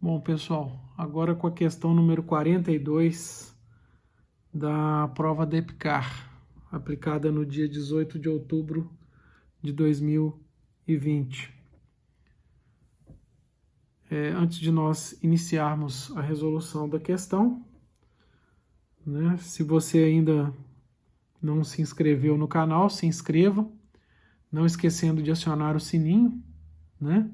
Bom, pessoal, agora com a questão número 42 da prova da EPICAR, aplicada no dia 18 de outubro de 2020. Antes de nós iniciarmos a resolução da questão, né, se você ainda não se inscreveu no canal, se inscreva, não esquecendo de acionar o sininho, né?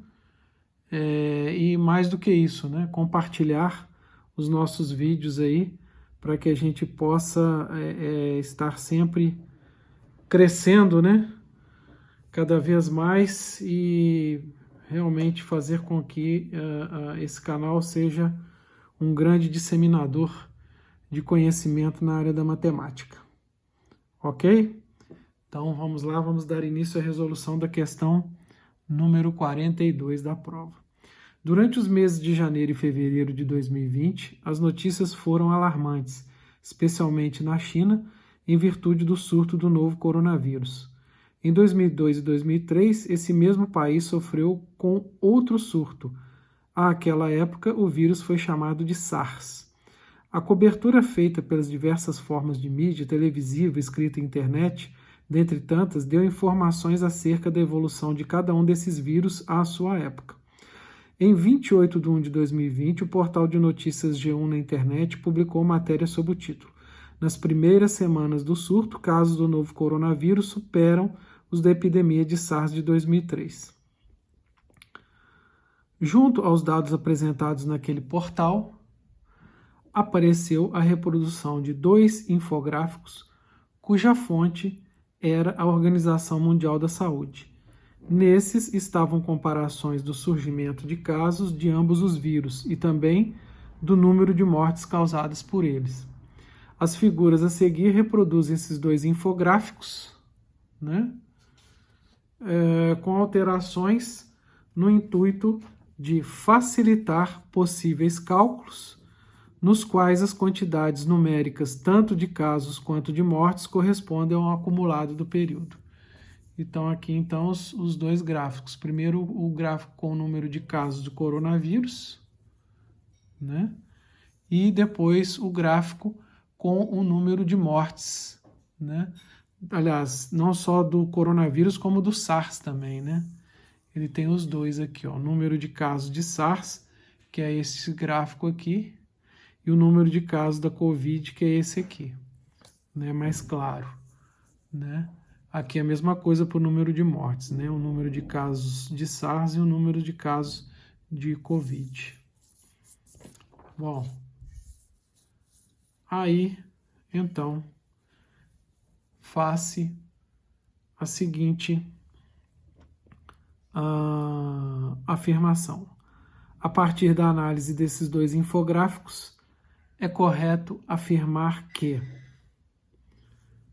E mais do que isso, né, compartilhar os nossos vídeos aí para que a gente possa estar sempre crescendo, né, cada vez mais e realmente fazer com que esse canal seja um grande disseminador de conhecimento na área da matemática. Ok? Então vamos lá, vamos dar início à resolução da questão número 42 da prova. Durante os meses de janeiro e fevereiro de 2020, as notícias foram alarmantes, especialmente na China, em virtude do surto do novo coronavírus. Em 2002 e 2003, esse mesmo país sofreu com outro surto. Àquela época, o vírus foi chamado de SARS. A cobertura feita pelas diversas formas de mídia, televisiva, escrita e internet, dentre tantas, deu informações acerca da evolução de cada um desses vírus à sua época. Em 28 de 1 de 2020, o portal de notícias G1 na internet publicou matéria sob o título: nas primeiras semanas do surto, casos do novo coronavírus superam os da epidemia de SARS de 2003. Junto aos dados apresentados naquele portal, apareceu a reprodução de 2 infográficos cuja fonte era a Organização Mundial da Saúde. Nesses estavam comparações do surgimento de casos de ambos os vírus e também do número de mortes causadas por eles. As figuras a seguir reproduzem esses 2 infográficos, né, com alterações no intuito de facilitar possíveis cálculos, nos quais as quantidades numéricas tanto de casos quanto de mortes correspondem ao acumulado do período. Então, aqui os 2 gráficos. Primeiro, o gráfico com o número de casos do coronavírus, né? E depois o gráfico com o número de mortes, né? Aliás, não só do coronavírus, como do SARS também, né? Ele tem os 2 aqui, ó, o número de casos de SARS, que é esse gráfico aqui, e o número de casos da COVID, que é esse aqui, né? Mais claro, né? Aqui é a mesma coisa para o número de mortes, né? O número de casos de SARS e o número de casos de COVID. Bom, aí, então, faz-se a seguinte afirmação. A partir da análise desses 2 infográficos, é correto afirmar que,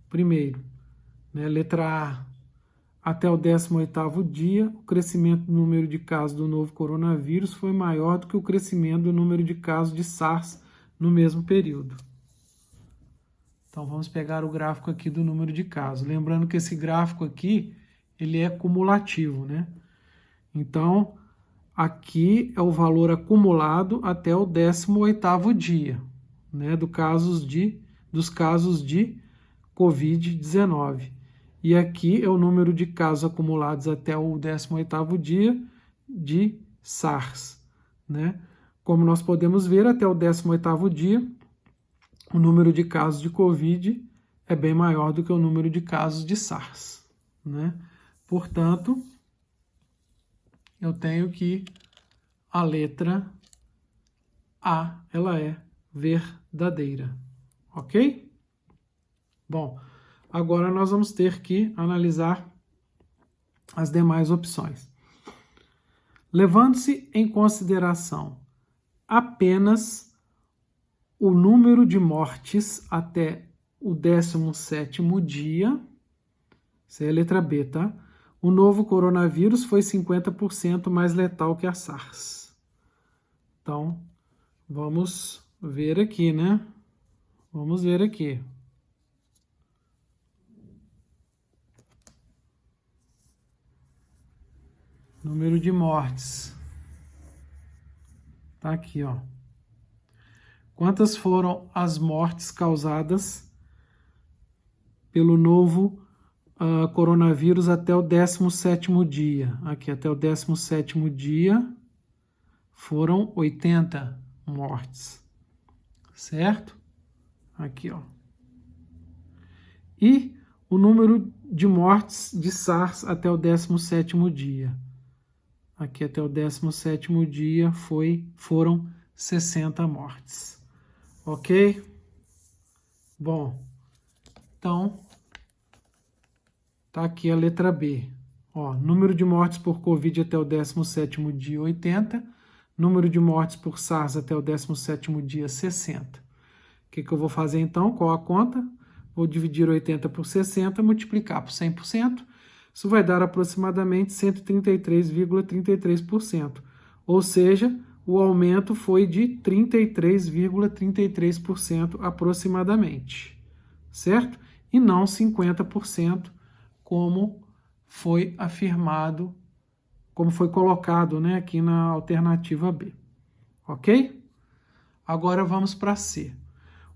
primeiro, né, letra A, até o 18º dia, o crescimento do número de casos do novo coronavírus foi maior do que o crescimento do número de casos de SARS no mesmo período. Então, vamos pegar o gráfico aqui do número de casos. Lembrando que esse gráfico aqui, ele é cumulativo, né? Então, aqui é o valor acumulado até o 18º dia, né, dos casos de COVID-19. E aqui é o número de casos acumulados até o 18º dia de SARS, né? Como nós podemos ver, até o 18º dia, o número de casos de COVID é bem maior do que o número de casos de SARS, né? Portanto, eu tenho que a letra A, ela é verdadeira, ok? Bom, agora nós vamos ter que analisar as demais opções. Levando-se em consideração apenas o número de mortes até o 17º dia, essa é a letra B, tá? O novo coronavírus foi 50% mais letal que a SARS. Então, vamos ver aqui, né? Vamos ver aqui. Número de mortes. Tá aqui, ó. Quantas foram as mortes causadas pelo novo coronavírus até o 17º dia? Aqui, até o 17º dia foram 80 mortes, certo? Aqui, ó. E o número de mortes de SARS até o 17º dia. Aqui até o 17º dia foram 60 mortes. Ok? Bom, então, tá aqui a letra B. Ó, número de mortes por Covid até o 17º dia, 80. Número de mortes por SARS até o 17º dia, 60. O que eu vou fazer então? Qual a conta? Vou dividir 80 por 60, multiplicar por 100%. Isso vai dar aproximadamente 133,33%. Ou seja, o aumento foi de 33,33% aproximadamente. Certo? E não 50%, como foi afirmado, como foi colocado, né, aqui na alternativa B. Ok? Agora vamos para C.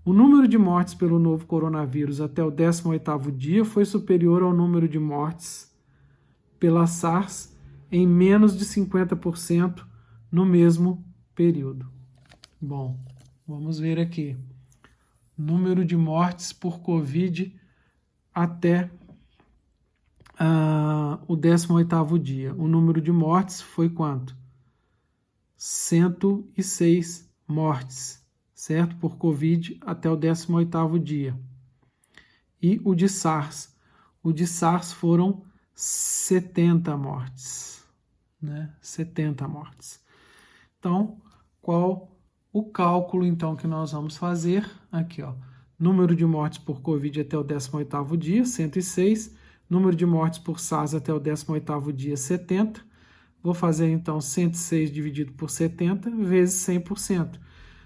O número de mortes pelo novo coronavírus até o 18º dia foi superior ao número de mortes pela SARS em menos de 50% no mesmo período. Bom, vamos ver aqui. Número de mortes por Covid até o 18º dia. O número de mortes foi quanto? 106 mortes, certo? Por Covid até o 18º dia. E o de SARS? O de SARS foram 70 mortes, né? 70 mortes. Então, qual o cálculo então que nós vamos fazer? Aqui, ó. Número de mortes por Covid até o 18º dia, 106. Número de mortes por SARS até o 18º dia, 70. Vou fazer então 106 dividido por 70 vezes 100%.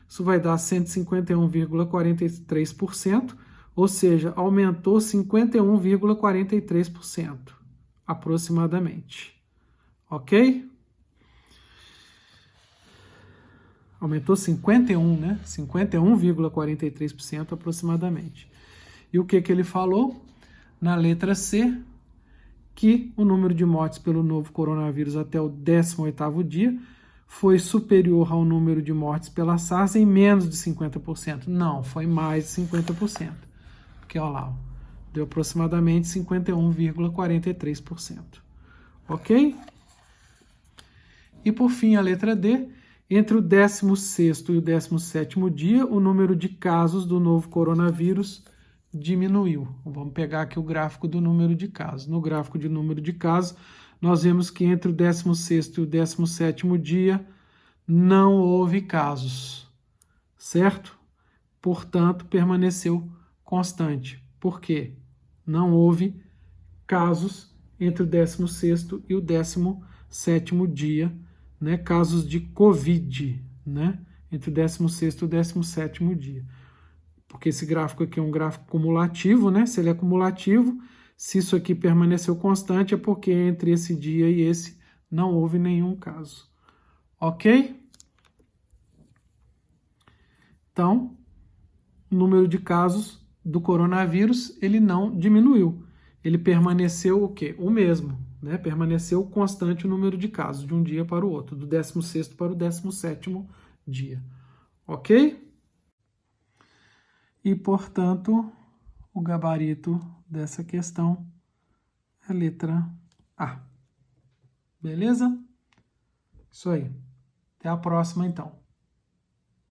Isso vai dar 151,43%, ou seja, aumentou 51,43%, aproximadamente. Ok? Aumentou 51, né? 51,43% aproximadamente. E o que ele falou? Na letra C, que o número de mortes pelo novo coronavírus até o 18º dia foi superior ao número de mortes pela SARS em menos de 50%. Não, foi mais de 50%. Porque, olha lá, deu aproximadamente 51,43%. Ok? E, por fim, a letra D. Entre o 16º e o 17º dia, o número de casos do novo coronavírus diminuiu. Vamos pegar aqui o gráfico do número de casos. No gráfico de número de casos, nós vemos que entre o 16º e o 17º dia não houve casos, certo? Portanto, permaneceu constante. Por quê? Não houve casos entre o 16º e o 17º dia, né? Casos de Covid, né? Entre o 16º e o 17º dia. Porque esse gráfico aqui é um gráfico cumulativo, né? Se ele é cumulativo, se isso aqui permaneceu constante, é porque entre esse dia e esse não houve nenhum caso. Ok? Então, o número de casos do coronavírus, ele não diminuiu. Ele permaneceu o quê? O mesmo, né? Permaneceu constante o número de casos, de um dia para o outro, do 16º para o 17º dia. Ok? E, portanto, o gabarito dessa questão é a letra A. Beleza? Isso aí. Até a próxima, então.